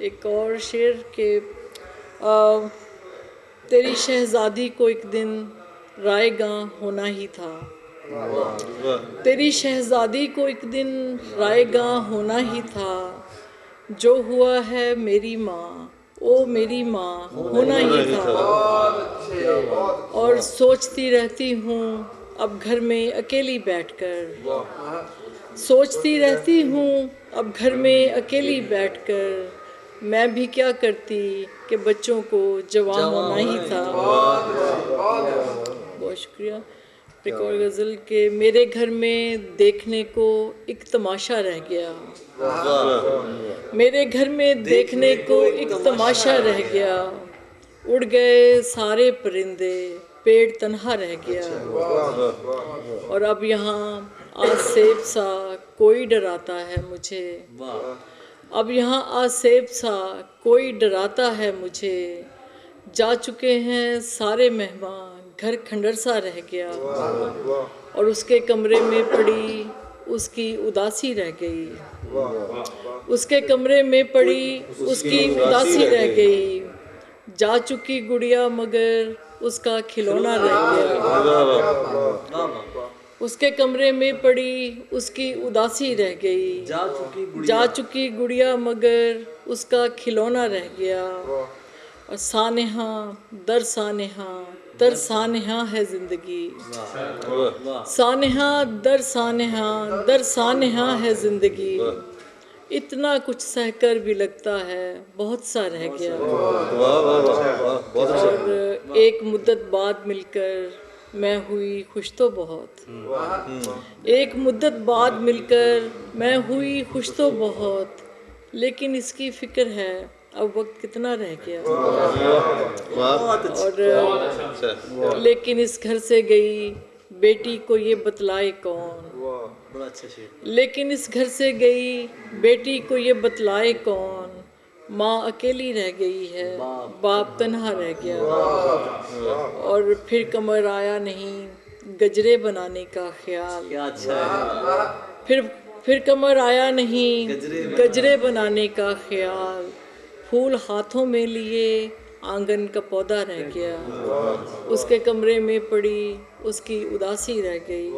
एक और शेर के तेरी शहज़ादी को एक दिन रायगां होना ही था। तेरी शहज़ादी को एक दिन रायगां होना ही था। जो हुआ है मेरी माँ, ओ मेरी माँ होना ही था। और सोचती रहती हूँ अब घर में अकेली बैठकर, सोचती रहती हूँ अब घर में अकेली बैठकर, मैं भी क्या करती कि बच्चों को जवान होना ही था। बहुत शुक्रिया। एक और गज़ल के मेरे घर में देखने को एक तमाशा रह गया, मेरे घर में देखने को एक तमाशा रह गया। उड़ गए सारे परिंदे, पेड़ तन्हा रह गया। और अब यहाँ आसेब सा कोई डराता है मुझे, अब यहाँ आसेब सा कोई डराता है मुझे। जा चुके हैं सारे मेहमान, घर खंडर सा रह गया। और उसके कमरे में पड़ी उसकी उदासी रह गई, उसके कमरे में पड़ी उसकी उदासी रह गई। जा चुकी गुड़िया मगर उसका खिलौना रह गया, उसके कमरे में पड़ी उसकी उदासी रह गई। जा चुकी गुड़िया मगर उसका खिलौना रह गया। और सानेहा दर सानेहा दर सानेहा है ज़िंदगी, सानेहा दर सानेहा दर सानेहा है ज़िंदगी। इतना कुछ सहकर भी लगता है बहुत सा रह गया। और एक मुद्दत बाद मिलकर मैं हुई खुश तो बहुत, एक मुद्दत बाद मिलकर मैं हुई खुश तो बहुत। लेकिन इसकी फ़िक्र है अब वक्त कितना रह गया। और लेकिन इस घर से गई बेटी को ये बतलाए कौन, लेकिन इस घर से गई बेटी को ये बतलाए कौन। माँ अकेली रह गई है, बाप तन्हा रह गया। और फिर कमर आया नहीं गजरे बनाने का ख्याल, फिर कमर आया नहीं गजरे बनाने का ख्याल। फूल हाथों में लिए आंगन का पौधा रह गया, उसके कमरे में पड़ी उसकी उदासी रह गई।